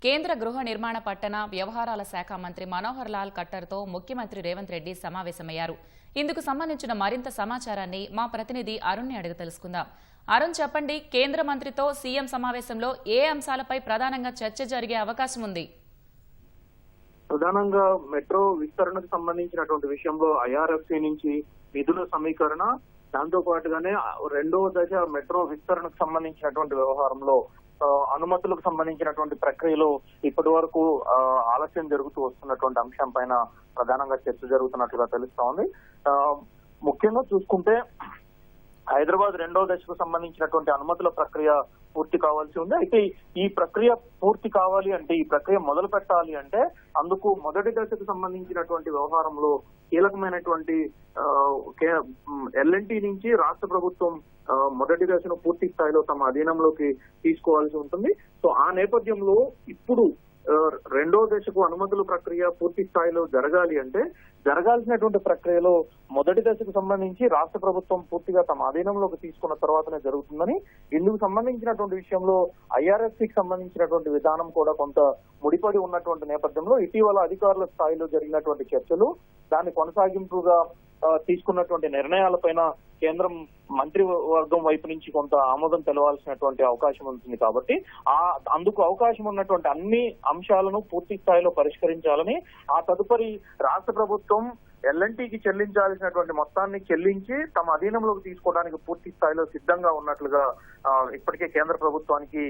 కేంద్ర గృహ నిర్మాణ పట్టణ వ్యవహారాల శాఖ మంత్రి మనోహర్ లాల్ ఖట్టర్తో ముఖ్యమంత్రి రేవంత్ రెడ్డి సమావేశమయ్యారు. ఇందుకు సంబంధించిన మరింత సమాచారాన్ని మా ప్రతినిధి అరుణ్ని అడిగి తెలుసుకుందాం. అరుణ్, చెప్పండి, కేంద్ర మంత్రితో సీఎం సమావేశంలో ఏ అంశాలపై ప్రధానంగా చర్చ జరిగే అవకాశం ఉంది? ప్రధానంగా మెట్రో విస్తరణకు సంబంధించినటువంటి విషయంలో ఐఆర్ఎఫ్సి నుంచి నిధుల సమీకరణ, దాంతో పాటుగానే రెండవ దశ మెట్రో విస్తరణకు సంబంధించినటువంటి వ్యవహారంలో అనుమతులకు సంబంధించినటువంటి ప్రక్రియలో ఇప్పటి వరకు ఆలస్యం జరుగుతూ వస్తున్నటువంటి అంశం పైన ప్రధానంగా చర్చ జరుగుతున్నట్లుగా తెలుస్తా ఉంది. ముఖ్యంగా చూసుకుంటే హైదరాబాద్ రెండవ దశకు సంబంధించినటువంటి అనుమతుల ప్రక్రియ పూర్తి కావాల్సి ఉంది. అయితే ఈ ప్రక్రియ పూర్తి కావాలి అంటే, ఈ ప్రక్రియ మొదలు పెట్టాలి అంటే అందుకు మొదటి దశకు సంబంధించినటువంటి వ్యవహారంలో కీలకమైనటువంటి ఎల్ఎన్టీ నుంచి రాష్ట్ర ప్రభుత్వం మొదటి దశను పూర్తి స్థాయిలో తమ అధీనంలోకి తీసుకోవాల్సి ఉంటుంది. సో ఆ నేపథ్యంలో ఇప్పుడు రెండో దశకు అనుమతుల ప్రక్రియ పూర్తి స్థాయిలో జరగాలి అంటే జరగాల్సినటువంటి ప్రక్రియలో మొదటి దశకు సంబంధించి రాష్ట్ర ప్రభుత్వం పూర్తిగా తమ అధీనంలోకి తీసుకున్న తర్వాతనే జరుగుతుందని, ఇందుకు సంబంధించినటువంటి విషయంలో ఐఆర్ఎఫ్సికి సంబంధించినటువంటి విధానం కూడా కొంత ముడిపడి ఉన్నటువంటి నేపథ్యంలో ఇటీవల అధికారుల స్థాయిలో జరిగినటువంటి చర్చలు, దాని కొనసాగింపుగా తీసుకున్నటువంటి నిర్ణయాలపైన కేంద్రం మంత్రివర్గం వైపు నుంచి కొంత ఆమోదం తెలవాల్సినటువంటి అవకాశం ఉంటుంది. కాబట్టి అందుకు అవకాశం ఉన్నటువంటి అన్ని అంశాలను పూర్తి స్థాయిలో పరిష్కరించాలని, ఆ తదుపరి రాష్ట్ర ప్రభుత్వం ఎల్ఎన్టీకి చెల్లించాల్సినటువంటి మొత్తాన్ని చెల్లించి తమ అధీనంలోకి తీసుకోవడానికి పూర్తి స్థాయిలో సిద్ధంగా ఉన్నట్లుగా ఇప్పటికే కేంద్ర ప్రభుత్వానికి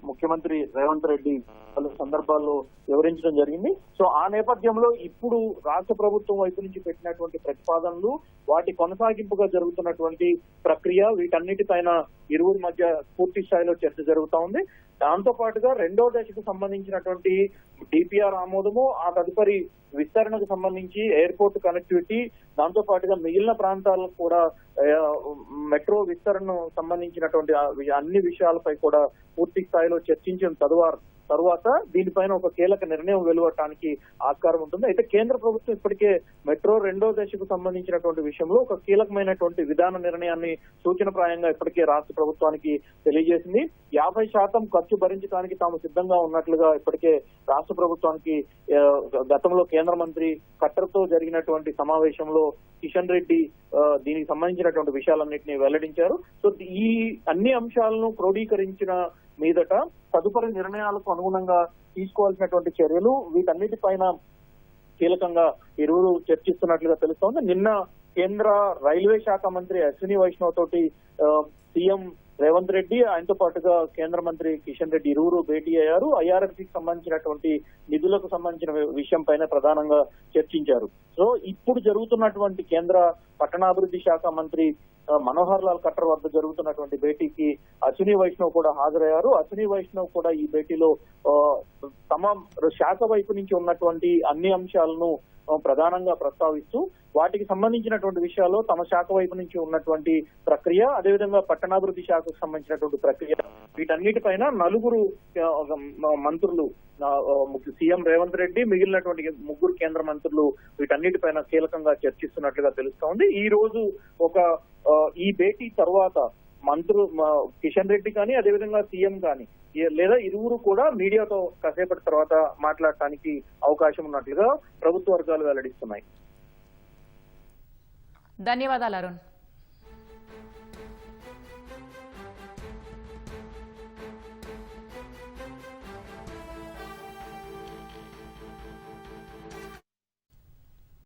ముఖ్యమంత్రి రేవంత్ రెడ్డి పలు సందర్భాల్లో వివరించడం జరిగింది. సో ఆ నేపథ్యంలో ఇప్పుడు రాష్ట్ర ప్రభుత్వం వైపు నుంచి పెట్టినటువంటి ప్రతిపాదనలు, వాటి కొనసాగింపుగా జరుగుతున్నటువంటి ప్రక్రియ, వీటన్నిటిపైన ఇరువురి మధ్య పూర్తి స్థాయిలో చర్చ జరుగుతా ఉంది. దాంతో పాటుగా రెండో దశకు సంబంధించినటువంటి డిపిఆర్ ఆమోదము, ఆ తదుపరి విస్తరణకు సంబంధించి ఎయిర్పోర్ట్ కనెక్టివిటీ, దాంతో పాటుగా మిగిలిన ప్రాంతాలకు కూడా మెట్రో విస్తరణకు సంబంధించినటువంటి అన్ని విషయాలపై కూడా పూర్తి స్థాయిలో చర్చించిన తరువాత దీనిపైన ఒక కీలక నిర్ణయం వెలువడటానికి ఆస్కారం ఉంటుంది. అయితే కేంద్ర ప్రభుత్వం ఇప్పటికే మెట్రో రెండో దశకు సంబంధించినటువంటి విషయంలో ఒక కీలకమైనటువంటి విధాన నిర్ణయాన్ని సూచనప్రాయంగా ఇప్పటికే రాష్ట్ర ప్రభుత్వానికి తెలియజేసింది. 50% ఖర్చు భరించడానికి తాము సిద్ధంగా ఉన్నట్లుగా ఇప్పటికే రాష్ట్ర ప్రభుత్వానికి గతంలో కేంద్ర మంత్రి ఖట్టర్తో జరిగినటువంటి సమావేశంలో కిషన్ రెడ్డి దీనికి సంబంధించినటువంటి విషయాలన్నింటినీ వెల్లడించారు. సో ఈ అన్ని అంశాలను క్రోడీకరించిన మీదట తదుపరి నిర్ణయాలకు అనుగుణంగా తీసుకోవాల్సినటువంటి చర్యలు, వీటన్నిటిపైన కీలకంగా ఇరువురు చర్చిస్తున్నట్లుగా తెలుస్తోంది. నిన్న కేంద్ర రైల్వే శాఖ మంత్రి అశ్విని వైష్ణవ్ తోటి సీఎం రేవంత్ రెడ్డి, ఆయనతో పాటుగా కేంద్ర మంత్రి కిషన్ రెడ్డి ఇరువురు భేటీ అయ్యారు. ఐఆర్ఎఫ్సికి సంబంధించినటువంటి నిధులకు సంబంధించిన విషయం పైన ప్రధానంగా చర్చించారు. సో ఇప్పుడు జరుగుతున్నటువంటి కేంద్ర పట్టణాభివృద్ధి శాఖ మంత్రి మనోహర్ లాల్ ఖట్టర్ వద్ద జరుగుతున్నటువంటి భేటీకి అశ్విని వైష్ణవ్ కూడా హాజరయ్యారు. అశ్విని వైష్ణవ్ కూడా ఈ భేటీలో తమ శాఖ వైపు నుంచి ఉన్నటువంటి అన్ని అంశాలను ప్రధానంగా ప్రస్తావిస్తూ వాటికి సంబంధించినటువంటి విషయాల్లో తమ శాఖ వైపు నుంచి ఉన్నటువంటి ప్రక్రియ, అదేవిధంగా పట్టణాభివృద్ధి శాఖకు సంబంధించినటువంటి ప్రక్రియ, వీటన్నిటిపైన నలుగురు మంత్రులు, సీఎం రేవంత్ రెడ్డి, మిగిలినటువంటి 3 కేంద్ర మంత్రులు వీటన్నిటిపైన కీలకంగా చర్చిస్తున్నట్లుగా తెలుస్తోంది. ఈ రోజు ఈ భేటీ తర్వాత మంత్రులు కిషన్ రెడ్డి కానీ, అదేవిధంగా సీఎం కానీ, లేదా ఇరువురు కూడా మీడియాతో కాసేపటి తర్వాత మాట్లాడటానికి అవకాశం ఉన్నట్లుగా ప్రభుత్వ వర్గాలు వెల్లడిస్తున్నాయి. ధన్యవాదాలు అరుణ్.